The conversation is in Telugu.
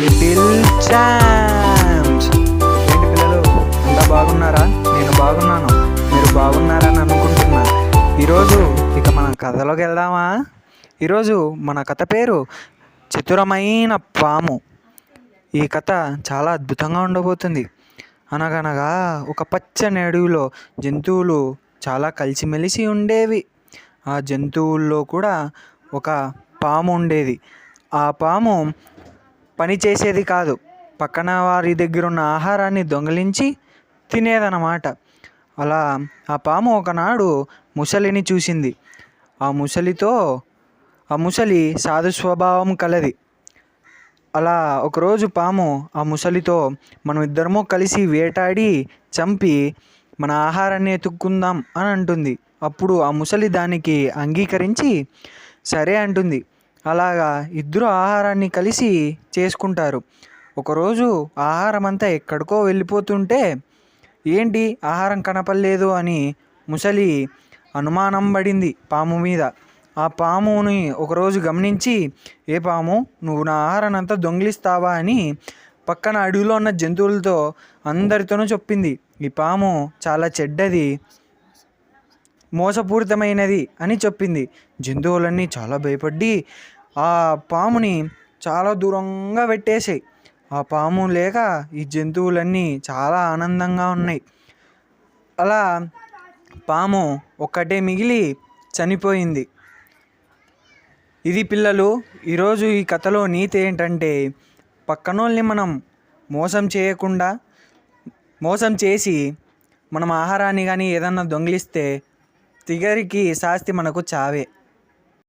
Little champs. ఏంటి పిల్లలు, అంతా బాగున్నారా? నేను బాగున్నాను, మీరు బాగున్నారని అనుకుంటున్నా. ఈరోజు ఇక మన కథలోకి వెళ్దామా? ఈరోజు మన కథ పేరు చతురమైన పాము. ఈ కథ చాలా అద్భుతంగా ఉండబోతుంది. అనగనగా ఒక పచ్చని అడవిలో జంతువులు చాలా కలిసిమెలిసి ఉండేవి. ఆ జంతువుల్లో కూడా ఒక పాము ఉండేది. ఆ పాము పని చేసేది కాదు, పక్కన వారి దగ్గర ఉన్న ఆహారాన్ని దొంగిలించి తినేదన్నమాట. అలా ఆ పాము ఒకనాడు ముసలిని చూసింది. ఆ ముసలి సాధు స్వభావం కలది. అలా ఒకరోజు పాము ఆ ముసలితో, మనం ఇద్దరము కలిసి వేటాడి చంపి మన ఆహారాన్ని ఎత్తుక్కుందాం అని అంటుంది. అప్పుడు ఆ ముసలి దానికి అంగీకరించి సరే అంటుంది. అలాగా ఇద్దరు ఆహారాన్ని కలిసి చేసుకుంటారు. ఒకరోజు ఆహారం అంతా ఎక్కడికో వెళ్ళిపోతుంటే, ఏంటి ఆహారం కనపడలేదు అని ముసలి అనుమానం పడింది పాము మీద. ఆ పాముని ఒకరోజు గమనించి, ఏ పాము, నువ్వు నా ఆహారాన్ని అంతా దొంగిలిస్తావా అని పక్కన అడవిలో ఉన్న జంతువులతో అందరితోనూ చెప్పింది. ఈ పాము చాలా చెడ్డది, మోసపూరితమైనది అని చెప్పింది. జంతువులన్నీ చాలా భయపడి ఆ పాముని చాలా దూరంగా పెట్టేసాయి. ఆ పాము లేక ఈ జంతువులన్నీ చాలా ఆనందంగా ఉన్నాయి. అలా పాము ఒక్కటే మిగిలి చనిపోయింది. ఇది పిల్లలు, ఈరోజు ఈ కథలో నీతి ఏంటంటే, పక్కనోళ్ళని మనం మోసం చేసి మనం ఆహారాన్ని కానీ ఏదన్నా దొంగిలిస్తే తిగరికి శాస్తి మనకు చావే.